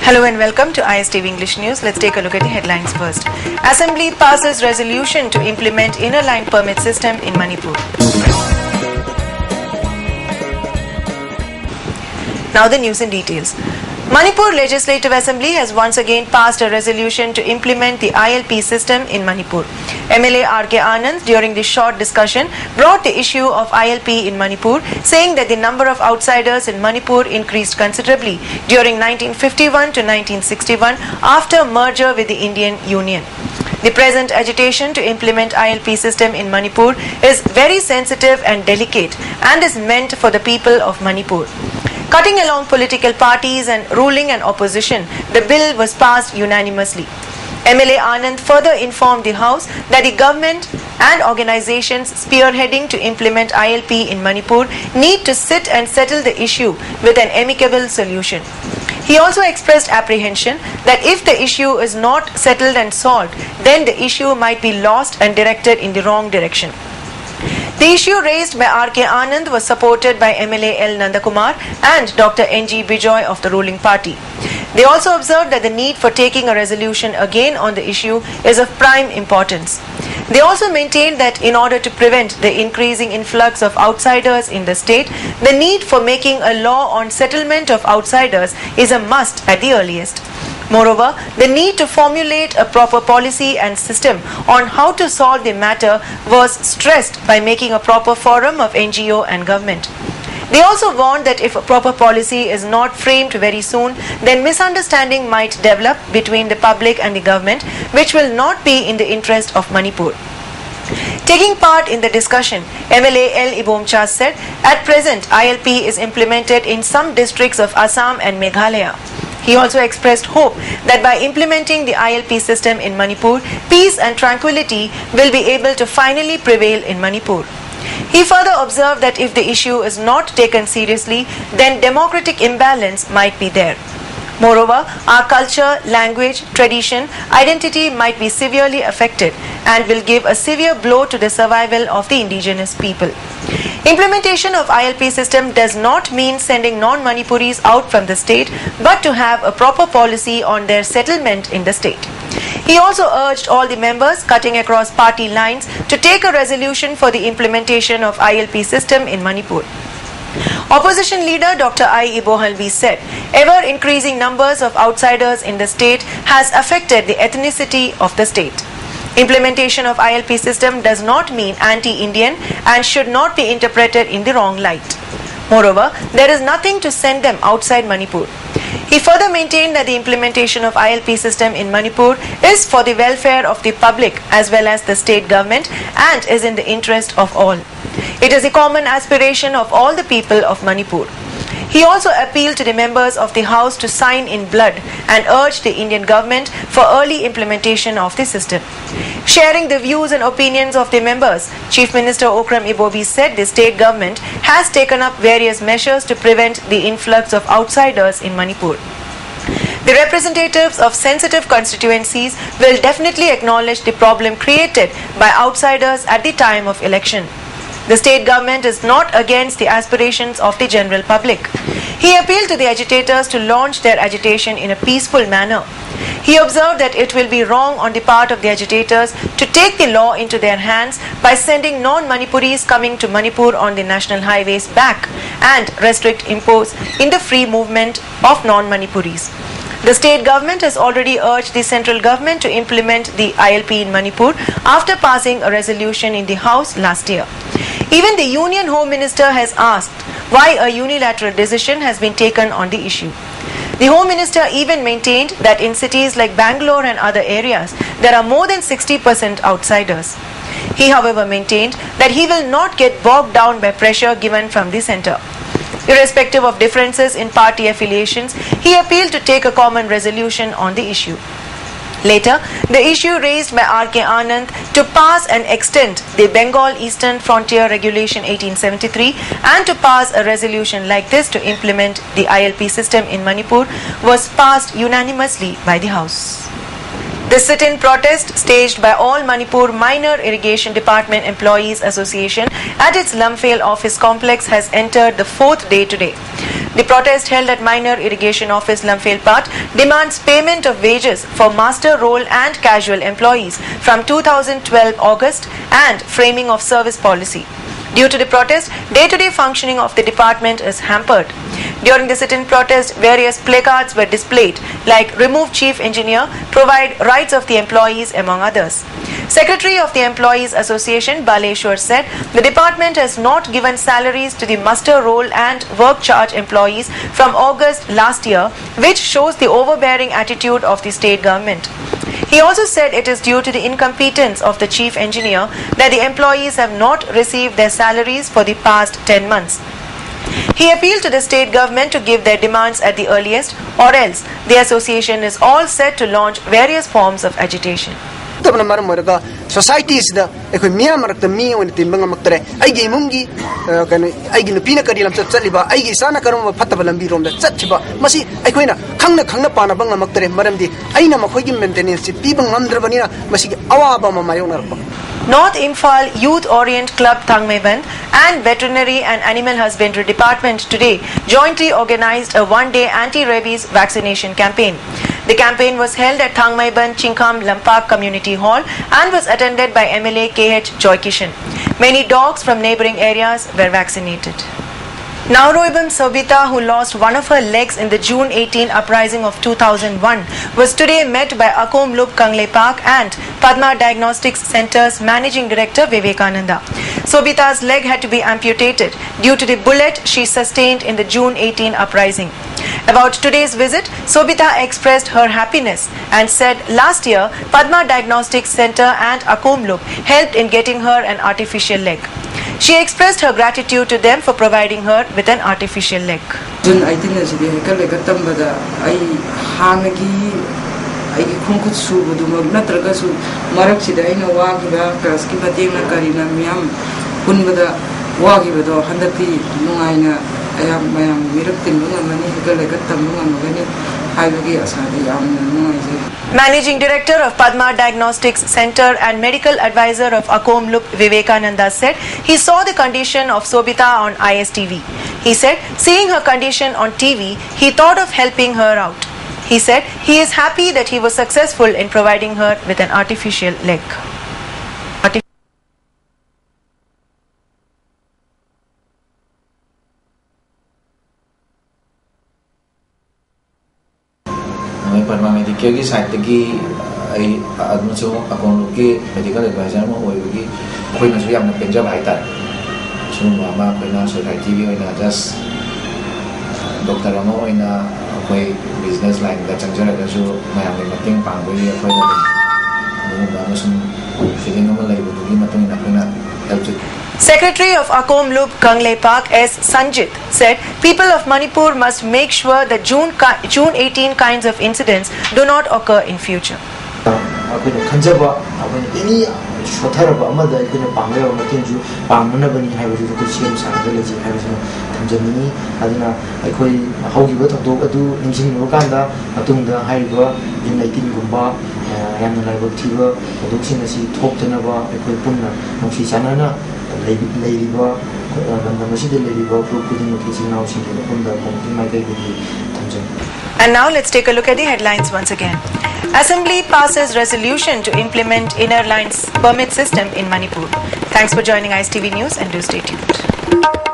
Hello and welcome to ISTV English News. Let's take a look at the headlines first. Assembly passes resolution to implement inner line permit system in Manipur. Now the news in details. Manipur Legislative Assembly has once again passed a resolution to implement the ILP system in Manipur. MLA R.K. Anand during the short discussion brought the issue of ILP in Manipur, saying that the number of outsiders in Manipur increased considerably during 1951 to 1961 after merger with the Indian Union. The present agitation to implement ILP system in Manipur is very sensitive and delicate and is meant for the people of Manipur. Cutting along political parties and ruling and opposition, the bill was passed unanimously. MLA Anand further informed the House that the government and organizations spearheading to implement ILP in Manipur need to sit and settle the issue with an amicable solution. He also expressed apprehension that if the issue is not settled and solved, then the issue might be lost and directed in the wrong direction. The issue raised by R.K. Anand was supported by MLA L. Nandakumar and Dr. N.G. Bijoy of the ruling party. They also observed that the need for taking a resolution again on the issue is of prime importance. They also maintained that in order to prevent the increasing influx of outsiders in the state, the need for making a law on settlement of outsiders is a must at the earliest. Moreover, the need to formulate a proper policy and system on how to solve the matter was stressed by making a proper forum of NGO and government. They also warned that if a proper policy is not framed very soon, then misunderstanding might develop between the public and the government, which will not be in the interest of Manipur. Taking part in the discussion, MLA L. Ibomcha said, at present, ILP is implemented in some districts of Assam and Meghalaya. He also expressed hope that by implementing the ILP system in Manipur, peace and tranquility will be able to finally prevail in Manipur. He further observed that if the issue is not taken seriously, then democratic imbalance might be there. Moreover, our culture, language, tradition, identity might be severely affected and will give a severe blow to the survival of the indigenous people. Implementation of ILP system does not mean sending non-Manipuris out from the state, but to have a proper policy on their settlement in the state. He also urged all the members cutting across party lines to take a resolution for the implementation of ILP system in Manipur. Opposition leader Dr. I. Ibohalvi said, ever-increasing numbers of outsiders in the state has affected the ethnicity of the state. Implementation of ILP system does not mean anti-Indian and should not be interpreted in the wrong light. Moreover, there is nothing to send them outside Manipur. He further maintained that the implementation of ILP system in Manipur is for the welfare of the public as well as the state government and is in the interest of all. It is a common aspiration of all the people of Manipur. He also appealed to the members of the House to sign in blood and urged the Indian government for early implementation of the system. Sharing the views and opinions of the members, Chief Minister Okram Ibobi said the state government has taken up various measures to prevent the influx of outsiders in Manipur. The representatives of sensitive constituencies will definitely acknowledge the problem created by outsiders at the time of election. The state government is not against the aspirations of the general public. He appealed to the agitators to launch their agitation in a peaceful manner. He observed that it will be wrong on the part of the agitators to take the law into their hands by sending non-Manipuris coming to Manipur on the national highways back and impose in the free movement of non-Manipuris. The state government has already urged the central government to implement the ILP in Manipur after passing a resolution in the House last year. Even the Union Home Minister has asked why a unilateral decision has been taken on the issue. The Home Minister even maintained that in cities like Bangalore and other areas, there are more than 60% outsiders. He, however, maintained that he will not get bogged down by pressure given from the centre. Irrespective of differences in party affiliations, he appealed to take a common resolution on the issue. Later, the issue raised by R.K. Anand to pass and extend the Bengal Eastern Frontier Regulation 1873 and to pass a resolution like this to implement the ILP system in Manipur was passed unanimously by the House. The sit-in protest staged by all Manipur Minor Irrigation Department Employees Association at its Lumphale office complex has entered the fourth day today. The protest held at Minor Irrigation Office Lamphel-Pat demands payment of wages for master role and casual employees from 2012 August and framing of service policy. Due to the protest, day-to-day functioning of the department is hampered. During the sit-in protest, various placards were displayed like remove chief engineer, provide rights of the employees, among others. Secretary of the Employees Association Baleshwar said the department has not given salaries to the muster roll and work charge employees from August last year, which shows the overbearing attitude of the state government. He also said it is due to the incompetence of the chief engineer that the employees have not received their salaries for the past 10 months. He appealed to the state government to give their demands at the earliest, or else the association is all set to launch various forms of agitation. Society is the Myanmar the me when Timbangamatre. I gave Mungi, I give the Pinakari Saliba, I give Sanakarum Patabalambi from the Sachiba, Masi, Aquina, Kanga Kangapana Bangamatre, Maramdi, Aina Makoyim maintenance, people Mandravanina, Masi, Awabama Mayona. North Imphal Youth Orient Club Thangmaiban and Veterinary and Animal Husbandry Department today jointly organized a one-day anti-rabies vaccination campaign. The campaign was held at Thangmaiban Chingkham Lampak Community Hall and was attended by MLA KH Joykishan. Many dogs from neighboring areas were vaccinated. Nauroibam Sobita, who lost one of her legs in the June 18 uprising of 2001, was today met by Akom Lup Kangle Park and Padma Diagnostics Center's Managing Director Vivekananda. Sobita's leg had to be amputated due to the bullet she sustained in the June 18 uprising. About today's visit, Sobita expressed her happiness and said last year Padma Diagnostics Center and Akom Lup helped in getting her an artificial leg. She expressed her gratitude to them for providing her with an artificial leg. I think that Managing Director of Padma Diagnostics Center and Medical Advisor of Akom Lup Vivekananda said he saw the condition of Sobita on ISTV. He said seeing her condition on TV, he thought of helping her out. He said he is happy that he was successful in providing her with an artificial leg. Padma Medicare की side की आदमी से account के medical adviser में वो भी कोई ना सुविधा हमने पेंजर भाई तार सुन मामा कोई ना सोसाइटी भी कोई ना जस्ट डॉक्टर मामा कोई ना कोई बिजनेस लाइन दा चंजर है जो मैं हमने मीटिंग पांगोई कोई ना वो मामा सुन फीलिंग में लाइव तो भी मतलब ना कोई ना help Secretary of Akom Lup Kangle Park S. Sanjit said people of Manipur must make sure that June 18 kinds of incidents do not occur in future. And now let's take a look at the headlines once again. Assembly passes resolution to implement inner lines permit system in Manipur. Thanks for joining ISTV News and do stay tuned.